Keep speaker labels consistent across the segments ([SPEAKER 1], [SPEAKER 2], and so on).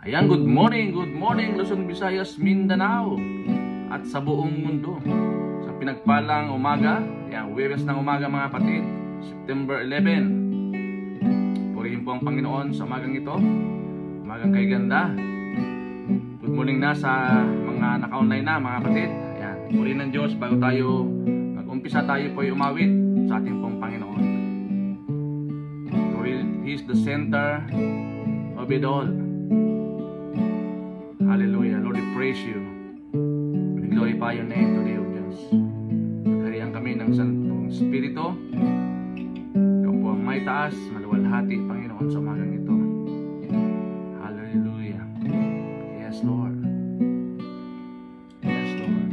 [SPEAKER 1] Ayan, good morning Luzon, Visayas, Mindanao at sa buong mundo. Sa pinagpalang umaga, ayan, Huwebes ng umaga mga kapatid, September 11. Purihin po ang Panginoon sa umagang ito, umagang kay ganda. Good morning na sa mga naka-online na mga kapatid. Ayan, purihin ng Diyos bago tayo mag-umpisa, tayo po ay umawit sa ating pong Panginoon. He is the center of it all. Hallelujah. Lord, we praise you. We glorify your name today, O Diyos. Pagharian kami ng Santong Espiritu. Ikaw po ang may taas, maluwalhati, Panginoon, sa umagang ito. Hallelujah. Yes, Lord. Yes, Lord.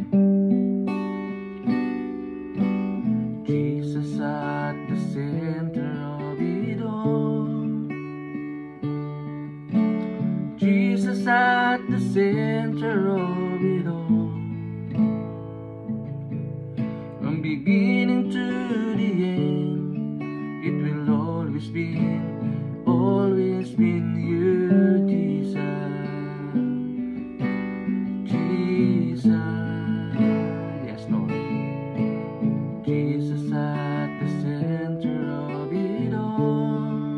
[SPEAKER 1] Jesus at the center of it all. Jesus at the center of it all. From beginning to the end, it will always be you, Jesus. Jesus, yes, Lord. Jesus at the center of it all.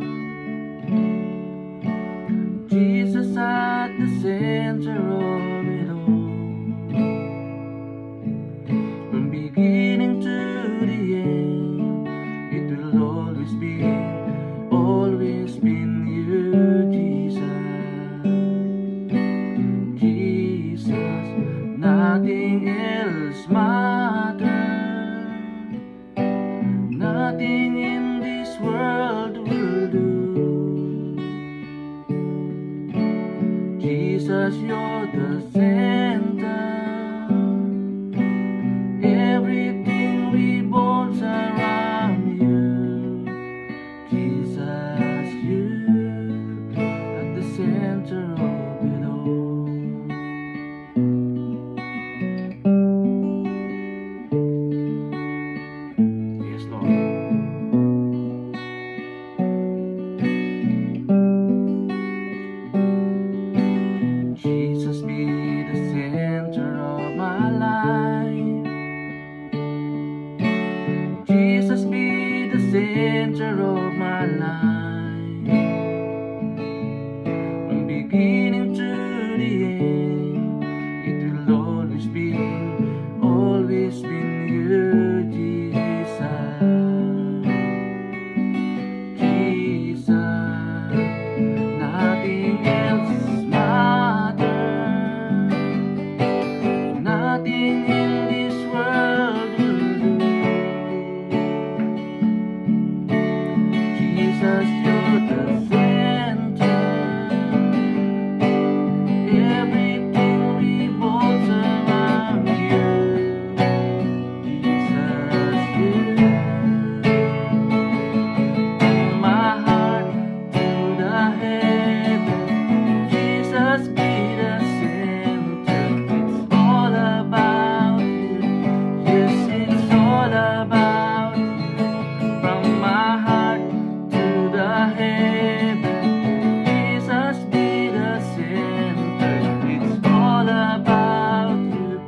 [SPEAKER 1] Jesus at the center of it all. From beginning to the end, it will always be you, Jesus. Jesus, nothing else matters. Nothing in this world will do. Jesus, you're the center. Everything revolves around you. Jesus, you at the center of it all. Yes, Lord. Jesus, be the center of my life. Jesus, be the center of my life. From beginning to the end, it will always be you, Jesus. Jesus, nothing else matters. Nothing in this world will do. Jesus, you're the center. Everything revolves around you. Jesus, you. From my heart to the heaven, Jesus, be the center. It's all about you. Yes, it's all about you. From my heart to the heaven, Jesus, be the center. It's all about you.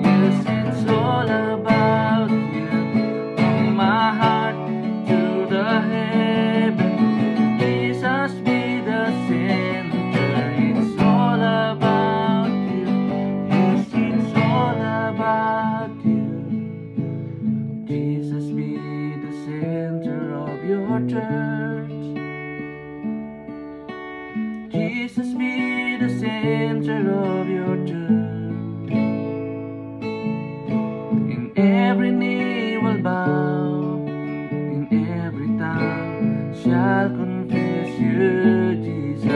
[SPEAKER 1] Yes, it's all about you. From my heart to the heaven, Jesus, be the center. It's all about you. Yes, it's all about you. Jesus, be the center of your church. Jesus, be the center of your church. In every knee will bow, in every tongue shall confess you, Jesus.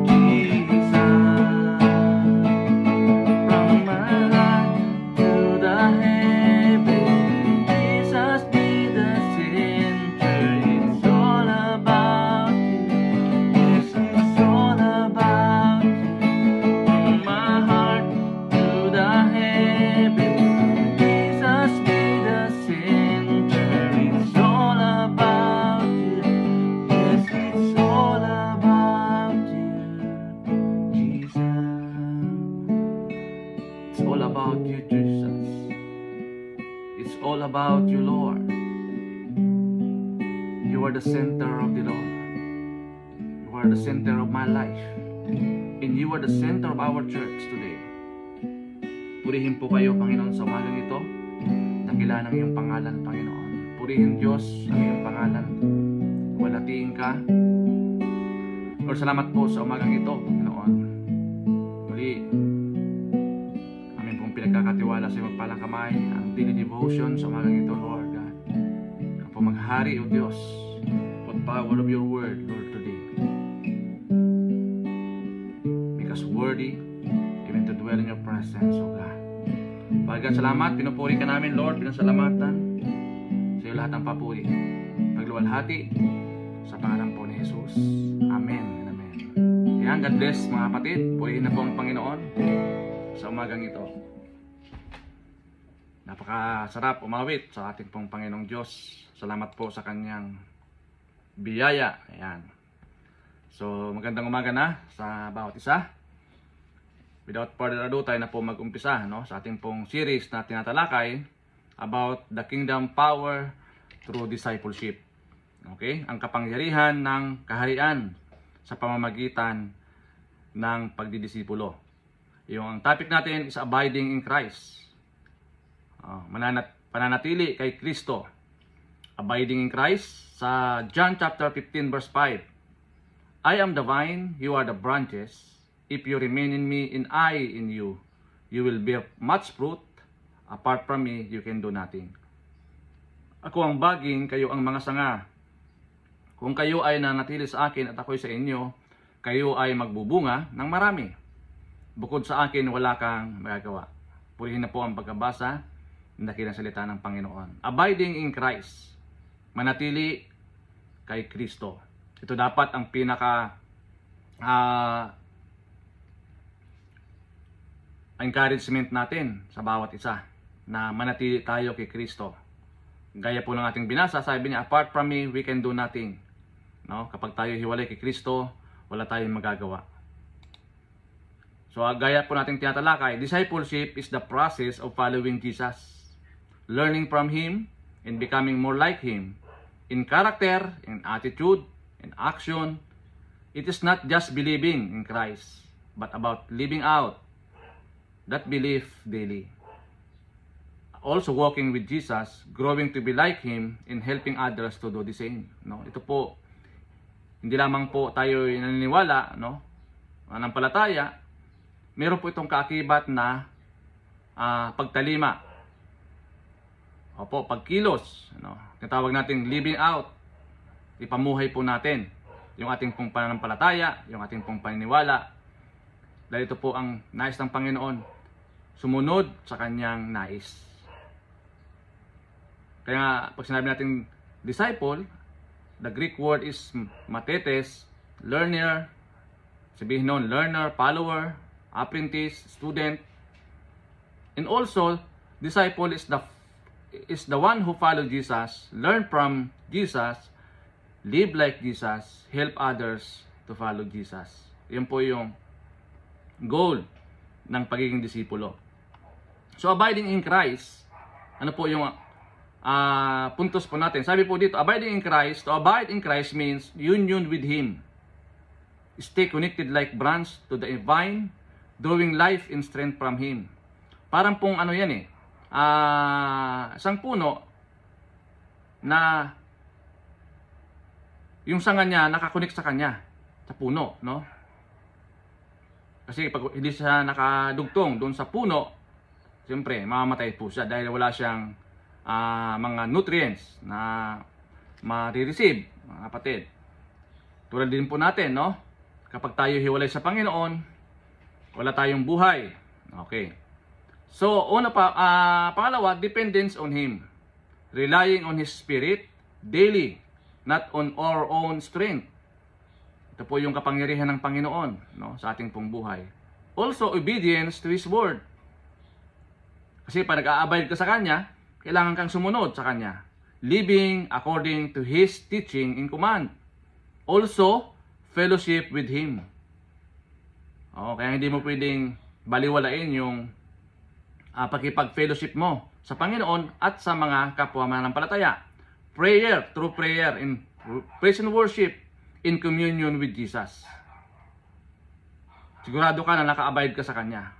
[SPEAKER 1] Jesus, from my life to the heaven, Jesus, be the center. It's all about you. Yes, it's all are the center of the Lord. You are the center of my life. And you are the center of our church today. Purihin po kayo, Panginoon, sa umagang ito. Dakilan ang iyong pangalan, Panginoon. Purihin, Diyos, ang iyong pangalan. Walatiin ka. Lord, salamat po sa umagang ito, Panginoon. Muli, amin pong pinagkakatiwala sa iyong magpalang kamay, ang daily devotion sa umagang ito, Lord God. Ka po maghari, O Diyos, with power of your word, Lord, today. Make us worthy even to dwell in your presence, O God. Pagkat salamat, pinupuri ka namin, Lord, pinasalamatan sa iyo lahat ng papuri. Pagluwalhati sa pangalan po ni Jesus. Amen and amen. Yan, God bless mga kapatid. Purihin na po ang Panginoon sa umagang ito. Napakasarap umawit sa ating pong Panginoong Diyos. Salamat po sa kanyang biyaya. Ayan. So, magandang umaga na sa bawat isa. Without further ado, tayo na po mag-umpisa, no, sa ating pong series na tinatalakay about the kingdom power through discipleship. Okay? Ang kapangyarihan ng kaharian sa pamamagitan ng pagdidisipulo. Yung ang topic natin is abiding in Christ. Pananatili kay Kristo. Abiding in Christ sa John chapter 15 verse 5. I am the vine, you are the branches. If you remain in me and I in you, you will bear much fruit. Apart from me, you can do nothing. Ako ang baging, kayo ang mga sanga. Kung kayo ay nanatili sa akin at ako'y sa inyo, kayo ay magbubunga ng marami. Bukod sa akin, wala kang magagawa. Purihin na po ang pagkabasa ng dakilang salita ng Panginoon. Abiding in Christ. Manatili kay Kristo. Ito dapat ang pinaka encouragement natin sa bawat isa na manatili tayo kay Kristo. Gaya po ng ating binasa, sabi niya, apart from me, we can do nothing. No? Kapag tayo hiwalay kay Kristo, wala tayong magagawa. So, gaya po nating tinatalakay, discipleship is the process of following Jesus. Learning from Him and becoming more like Him. In character, in attitude, in action. It is not just believing in Christ, but about living out that belief daily. Also walking with Jesus, growing to be like Him, and helping others to do the same. No? Ito po, hindi lamang po tayo naniniwala, no? Nanampalataya, meron po itong kaakibat na pagtalima. Opo, pagkilos. No? Tinatawag natin living out. Ipamuhay po natin yung ating pong pananampalataya, yung ating pong paniniwala. Dahil ito po ang nais ng Panginoon, sumunod sa kanyang nais. Kaya pag sinabi natin disciple, the Greek word is matetes, learner, sabihin nun, learner, follower, apprentice, student. And also, disciple is the one who follow Jesus, learn from Jesus, live like Jesus, help others to follow Jesus. Yan po yung goal ng pagiging disipulo. So, abiding in Christ, ano po yung puntos po natin? Sabi po dito, abiding in Christ, to abide in Christ means union with Him. Stay connected like branch to the vine, drawing life and strength from Him. Parang pong ano yan isang puno na yung sanga niya nakakonek sa kanya, sa puno, no? Kasi pag hindi siya nakadugtong doon sa puno, siyempre, mamamatay po siya dahil wala siyang mga nutrients na ma-receive, mga kapatid. Tulad din po natin, no? Kapag tayo hiwalay sa Panginoon, wala tayong buhay. Okay. So, pangalawa, dependence on Him. Relying on His Spirit daily, not on our own strength. Ito po yung kapangyarihan ng Panginoon, no, sa ating pong buhay. Also, obedience to His Word. Kasi pag nag-a-abide ka sa Kanya, kailangan kang sumunod sa Kanya. Living according to His teaching and command. Also, fellowship with Him. Kaya hindi mo pwedeng baliwalain yung pakipag-fellowship mo sa Panginoon at sa mga kapwa mananampalataya. Prayer, through prayer and Praise and worship in communion with Jesus. Sigurado ka na naka-abide ka sa Kanya.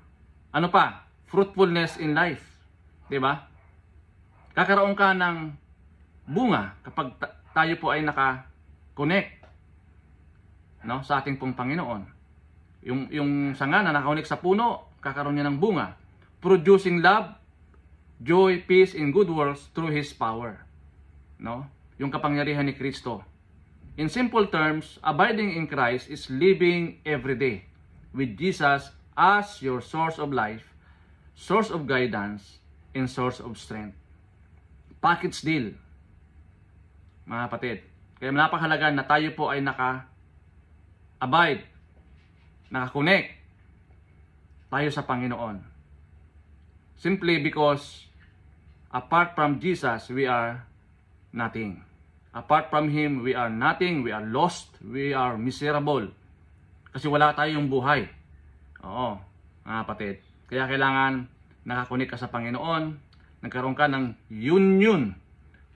[SPEAKER 1] Ano pa? Fruitfulness in life. Diba? Kakaroon ka ng bunga kapag tayo po ay naka-connect, no, sa ating pong Panginoon. Yung sanga na naka-connect sa puno, kakaroon niya ng bunga. Producing love, joy, peace, and good works through His power. No? Yung kapangyarihan ni Kristo. In simple terms, abiding in Christ is living every day with Jesus as your source of life, source of guidance, and source of strength. Package deal, mga kapatid. Kaya napakahalaga na tayo po ay naka-abide, naka-connect tayo sa Panginoon. Simply because apart from Jesus, we are nothing. Apart from Him, we are nothing, we are lost, we are miserable. Kasi wala tayong buhay. Oo, mga kapatid. Kaya kailangan nakakunik ka sa Panginoon, nagkaroon ka ng union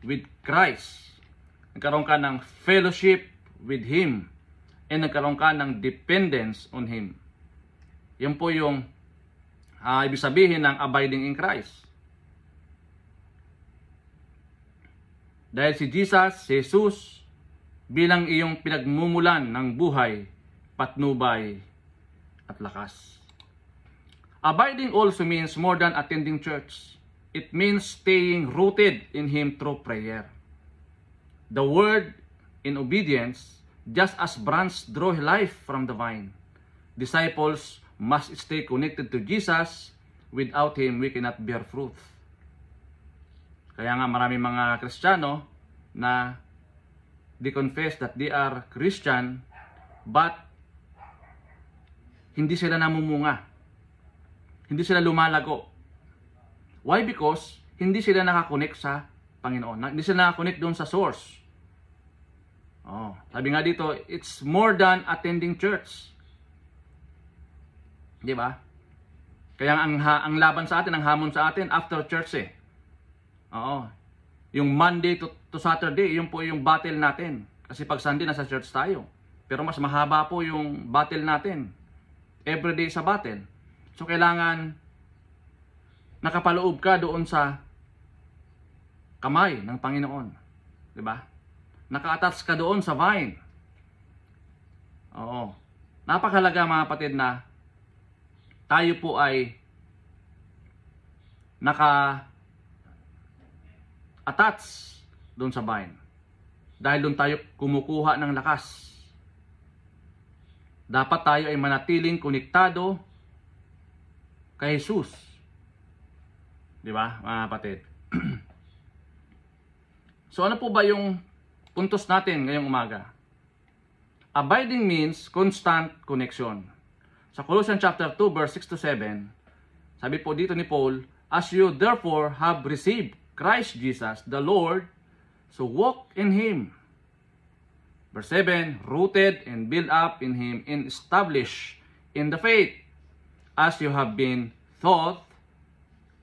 [SPEAKER 1] with Christ, nagkaroon ka ng fellowship with Him, and nagkaroon ka ng dependence on Him. Yan po yung ibig sabihin ng abiding in Christ. Dahil si Jesus bilang iyong pinagmumulan ng buhay, patnubay, at lakas. Abiding also means more than attending church. It means staying rooted in Him through prayer. The word in obedience, just as branches draw life from the vine. Disciples must stay connected to Jesus. Without Him, we cannot bear fruit. Kaya nga maraming mga Kristiyano na they confess that they are Christian, but hindi sila namumunga. Hindi sila lumalago. Why? Because hindi sila nakakonek sa Panginoon. Hindi sila nakakonek doon sa source. Sabi nga dito, it's more than attending church. Di ba? Kaya ang laban sa atin, ang hamon sa atin, after church eh. Yung Monday to Saturday, yun po yung battle natin. Kasi pag Sunday, nasa church tayo. Pero mas mahaba po yung battle natin. Everyday sa battle. So, kailangan nakapaloob ka doon sa kamay ng Panginoon. Diba? Naka-attach ka doon sa vine. Napakahalaga mga kapatid na tayo po ay naka-attach doon sa vine. Dahil doon tayo kumukuha ng lakas. Dapat tayo ay manatiling konektado kay Jesus. Di ba, mga kapatid? So ano po ba yung puntos natin ngayong umaga? Abiding means constant connection. Sa Colossians chapter 2 verse 6 to 7, sabi po dito ni Paul, as you therefore have received Christ Jesus the Lord, so walk in Him. Verse 7, rooted and built up in Him and established in the faith, as you have been taught,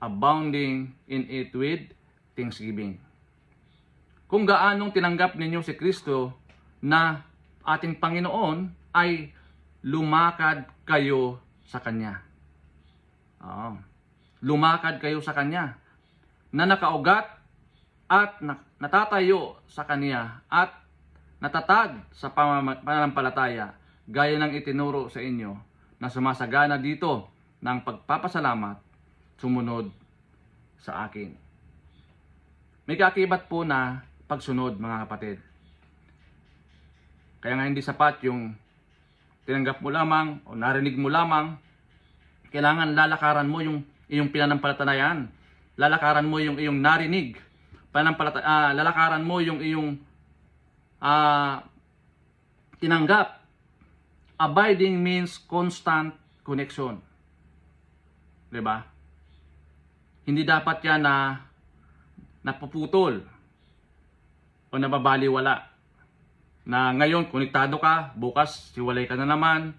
[SPEAKER 1] abounding in it with thanksgiving. Kung gaanong tinanggap ninyo si Kristo na ating Panginoon, ay lumakad kayo sa Kanya. Lumakad kayo sa Kanya. Na nakaugat at natatayo sa Kanya at natatag sa pananampalataya gaya ng itinuro sa inyo na sumasagana dito ng pagpapasalamat sumunod sa akin. May kaakibat po na pagsunod, mga kapatid. Kaya nga hindi sapat yung tinanggap mo lamang o narinig mo lamang. Kailangan lalakaran mo yung iyong pinanampalatanayan. Lalakaran mo yung iyong narinig. Lalakaran mo yung iyong tinanggap. Abiding means constant connection. Diba? Hindi dapat yan na napuputol o nababaliwala. Na ngayon konektado ka, bukas hiwalay ka na naman.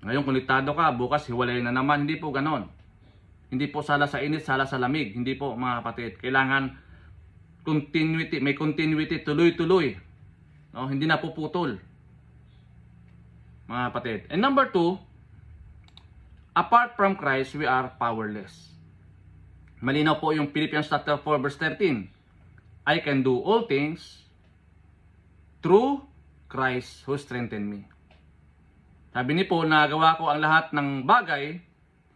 [SPEAKER 1] Ngayon konektado ka, bukas hiwalay na naman. Hindi po ganon. Hindi po sala sa init, sala sa lamig. Hindi po, mga kapatid. Kailangan continuity, may continuity, tuloy-tuloy. No? Hindi napuputol. Mga kapatid. And number 2, apart from Christ, we are powerless. Malinaw po yung Philippians chapter 4 verse 13. I can do all things through Christ who strengthened me. Sabi ni Paul, nagawa ko ang lahat ng bagay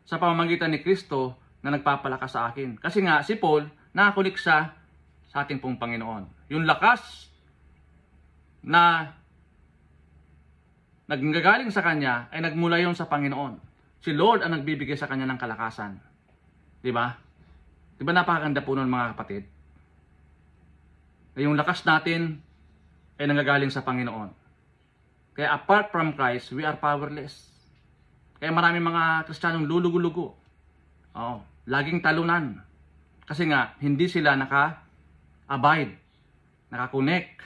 [SPEAKER 1] sa pamamagitan ni Kristo na nagpapalakas sa akin. Kasi nga, si Paul, nakakulik siya sa ating pong Panginoon. Yung lakas na naggagaling sa kanya ay nagmula yon sa Panginoon. Si Lord ang nagbibigay sa kanya ng kalakasan. Diba? Diba napakaganda po nun mga kapatid? Na yung lakas natin ay nanggagaling sa Panginoon. Kaya apart from Christ, we are powerless. Kaya maraming mga Kristiyanong lulugo-lugo. Laging talunan. Kasi nga, hindi sila naka-abide, naka-connect.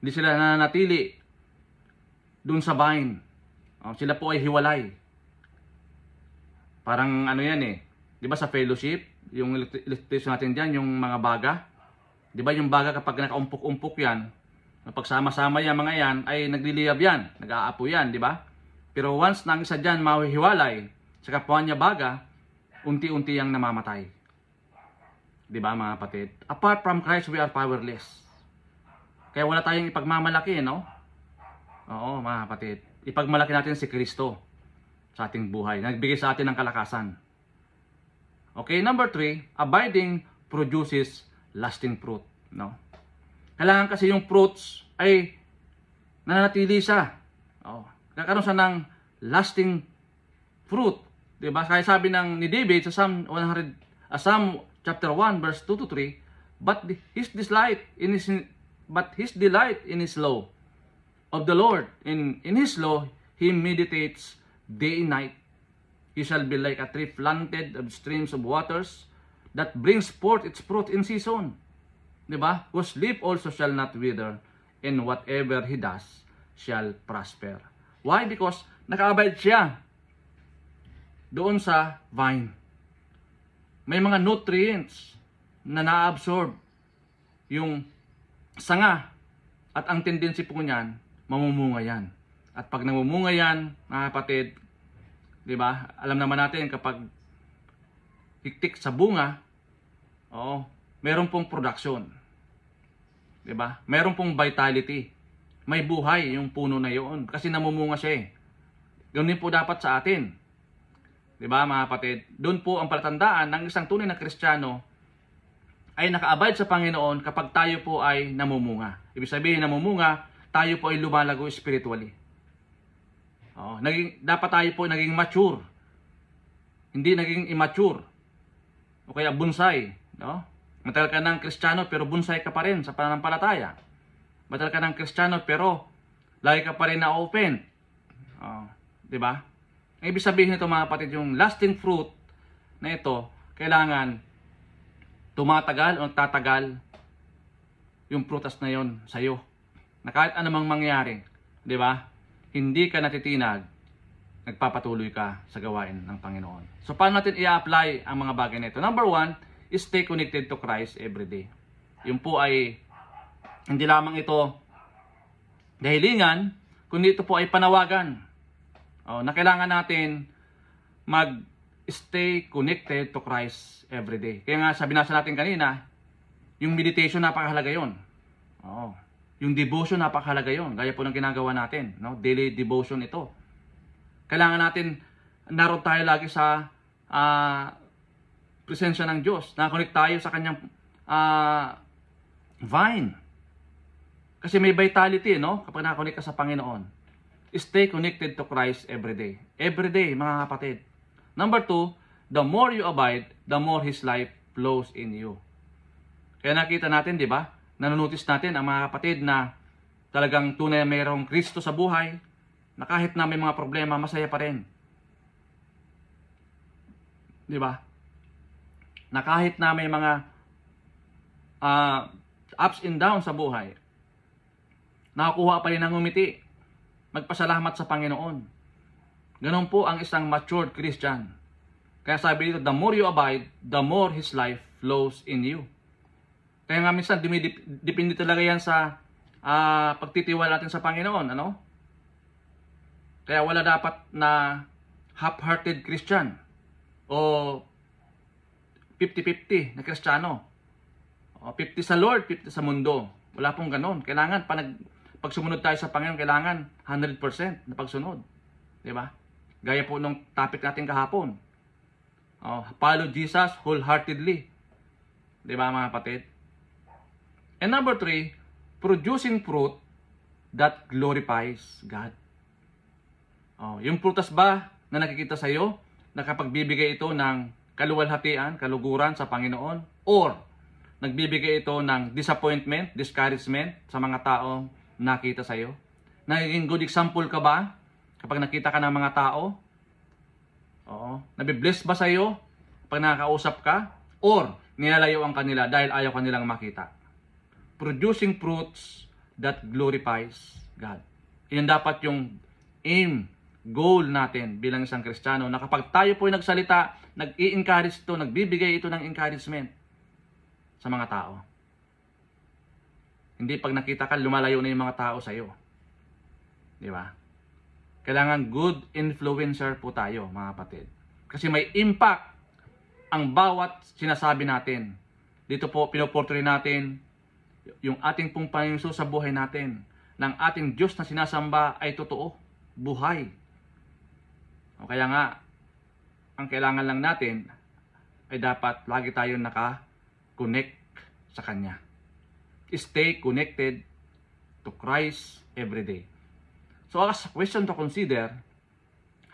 [SPEAKER 1] Hindi sila nananatili dun sa vine. Sila po ay hiwalay. Parang ano yan eh. Di ba sa fellowship, yung illustration natin dyan, yung mga baga. Di ba yung baga kapag nakaumpok-umpok yan, pagsama-sama yan mga yan, ay nagliliyab yan, nag-aapo yan, di ba? Pero once nang isa dyan mahihiwalay sa kapwa niya baga, unti-unti yang namamatay. Di ba mga kapatid? Apart from Christ, we are powerless. Kaya wala tayong ipagmamalaki, no? Oo mga kapatid. Ipagmalaki natin si Kristo sa ating buhay. Nagbigay sa atin ng kalakasan. Okay, number 3, abiding produces lasting fruit, no? Kailangan kasi yung fruits ay nananatili siya. Kakaroon siya ng lasting fruit. Diba? Kaya sabi ni David sa Psalm chapter 1 verse 2 to 3, but his delight in his law of the Lord, in his law he meditates day and night. He shall be like a tree planted of streams of waters that brings forth its fruit in season. Diba? Whose leaf also shall not wither, and whatever he does shall prosper. Why? Because naka-abide siya doon sa vine. May mga nutrients na na-absorb yung sanga, at ang tendency po niyan, mamumunga yan. At pag namumunga yan, mga kapatid, diba? Alam naman natin kapag hiktik sa bunga, meron pong production. Diba? Meron pong vitality. May buhay yung puno na yun. Kasi namumunga siya eh. Ganun po dapat sa atin. Diba mga kapatid? Doon po ang palatandaan ng isang tunay na Kristiyano ay naka-abide sa Panginoon kapag tayo po ay namumunga. Ibig sabihin namumunga, tayo po ay lumalago spiritually. Dapat tayo po naging mature. Hindi naging immature. O kaya bonsai. No? Matagal ka ng Kristiyano pero bonsai ka pa rin sa pananampalataya. Matagal ka ng Kristiyano pero lagi ka pa rin na-open. Diba? Ang ibig sabihin nito mga kapatid, yung lasting fruit na ito, kailangan tumatagal o tatagal yung prutas na yon sa iyo. Na kahit anumang mangyari, diba? Hindi ka natitinag, nagpapatuloy ka sa gawain ng Panginoon. So paano natin i-apply ang mga bagay na ito? Number 1, stay connected to Christ every day. Yung po ay hindi lamang ito dahilingan, kundi ito po ay panawagan. Na kailangan natin mag-stay connected to Christ every day. Kaya nga sabi natin kanina, yung meditation napakahalaga yun. Yung devotion napakahalaga yun. Gaya po ng ginagawa natin. No? Daily devotion ito. Kailangan natin naroon tayo lagi sa presensya ng Diyos. Nakakonect tayo sa kanyang vine. Kasi may vitality, no? Kapag nakakonect ka sa Panginoon. Stay connected to Christ every day. Every day, mga kapatid. Number 2, the more you abide, the more His life flows in you. Kaya nakita natin, di ba? Nanonotice natin ang mga kapatid na talagang tunay mayroong Kristo sa buhay, na kahit na may mga problema, masaya pa rin. Di ba? Na kahit na may mga ups and downs sa buhay, nakakuha pa rin ng ngumiti, magpasalamat sa Panginoon. Ganon po ang isang matured Christian. Kaya sabi dito, the more you abide, the more His life flows in you. Kaya nga minsan, depende talaga yan sa pagtitiwala natin sa Panginoon, ano? Kaya wala dapat na half-hearted Christian o 50-50 na Kristiyano. O 50 sa Lord, 50 sa mundo. Wala pong ganon. Kailangan, pag sumunod tayo sa Panginoon, kailangan 100% na pagsunod. Diba? Gaya po nung topic natin kahapon. Follow Jesus wholeheartedly. Diba mga kapatid? And number 3, producing fruit that glorifies God. Yung prutas ba na nakikita sa iyo, nakapagbibigay ito ng kaluwalhatian, kaluguran sa Panginoon, or nagbibigay ito ng disappointment, discouragement sa mga taong nakita sa iyo? Nagiging good example ka ba kapag nakita ka ng mga tao? Nabibless ba sa iyo pag nakakausap ka? Or nilalayo ang kanila dahil ayaw kanilang makita? Producing fruits that glorifies God. Yan dapat yung aim, goal natin bilang isang Kristiyano, na kapag tayo po ay nagsalita, nag-i-encourage ito, nagbibigay ito ng encouragement sa mga tao. Hindi pag nakita ka, lumalayo na yung mga tao sa iyo. Di ba? Kailangan good influencer po tayo, mga kapatid. Kasi may impact ang bawat sinasabi natin. Dito po, pinoportray natin yung ating pong Panginoon sa buhay natin. Ng ating Diyos na sinasamba ay totoo, buhay. Kaya nga, ang kailangan lang natin ay dapat lagi tayong naka-connect sa Kanya. Stay connected to Christ every day. So as a question to consider,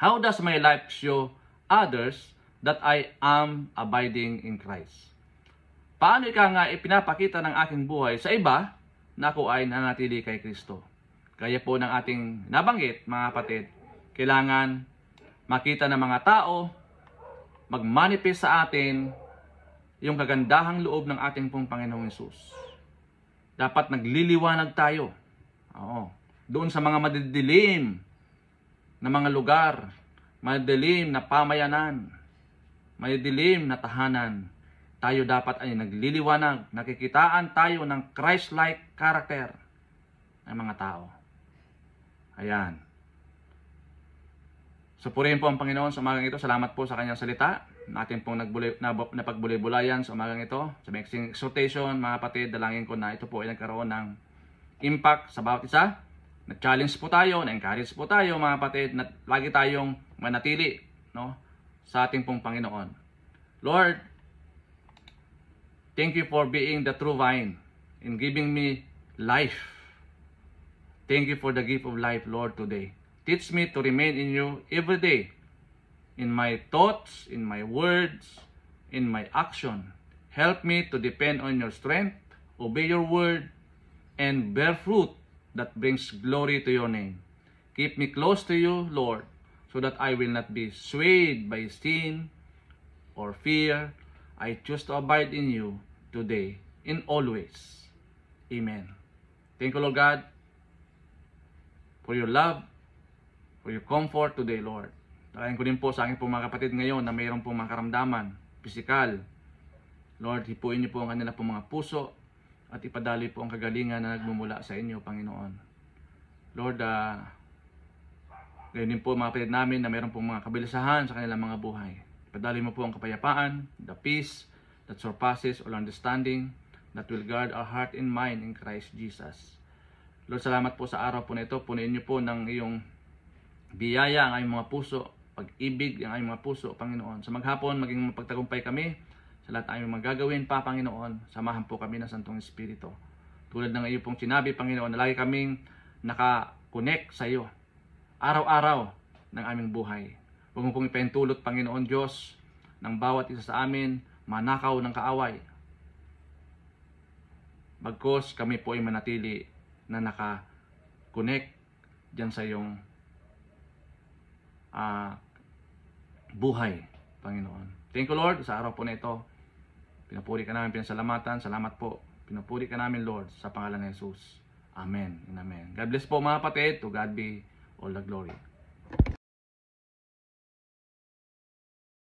[SPEAKER 1] how does my life show others that I am abiding in Christ? Paano nga ipinapakita ng aking buhay sa iba na ako ay nanatili kay Kristo? Kaya po ng ating nabanggit, mga kapatid, kailangan makita ng mga tao, mag-manifest sa atin yung kagandahang loob ng ating pong Panginoong Hesus. Dapat nagliliwanag tayo. Doon sa mga madidilim na mga lugar, madidilim na pamayanan, madidilim na tahanan, tayo dapat ay nagliliwanag, nakikitaan tayo ng Christ-like character ng mga tao. Ayan. Supurihin po ang Panginoon sa umagang ito. Salamat po sa kanyang salita. Natin pong napagbulay-bulayan sa umagang ito. Sa mixing exhortation, mga kapatid, dalangin ko na ito po ay nagkaroon ng impact sa bawat isa. Na-challenge po tayo, na-encourage po tayo, mga kapatid, na lagi tayong manatili, no, sa ating pong Panginoon. Lord, thank you for being the true vine and giving me life. Thank you for the gift of life, Lord, today. Teach me to remain in you every day, in my thoughts, in my words, in my action. Help me to depend on your strength, obey your word, and bear fruit that brings glory to your name. Keep me close to you, Lord, so that I will not be swayed by sin or fear. I choose to abide in you today and always. Amen. Thank you, Lord God, for your love, for your comfort today, Lord. Talagang ko din po sa aking po mga kapatid ngayon na mayroon pong mga karamdaman, pisikal. Lord, hipuin niyo po ang kanila pong mga puso at ipadali po ang kagalingan na nagmumula sa inyo, Panginoon. Lord, gayon din po mga kapatid namin na mayroon pong mga kabilisahan sa kanilang mga buhay. Ipadali mo po ang kapayapaan, the peace that surpasses all understanding, that will guard our heart and mind in Christ Jesus. Lord, salamat po sa araw po na ito. Punuin niyo po ng iyong biyaya ang aming mga puso, pag-ibig ang aming mga puso, Panginoon. Sa maghapon, maging mapagtagumpay kami sa lahat ng aming magagawin pa, Panginoon. Samahan po kami ng Santong Espiritu. Tulad ng iyo pong sinabi, Panginoon, na lagi kaming naka-connect sa iyo araw-araw ng aming buhay. Huwag mo pong ipahintulot, Panginoon Diyos, ng bawat isa sa amin, manakaw ng kaaway. Bagkos kami po ay manatili na naka-connect dyan sa iyong buhay, Panginoon. Thank you, Lord, sa araw po na ito. Pinapuri ka namin, pinasalamatan. Salamat po. Pinapuri ka namin, Lord, sa pangalan ni Jesus. Amen and amen. God bless po mga kapatid. To God be all the glory.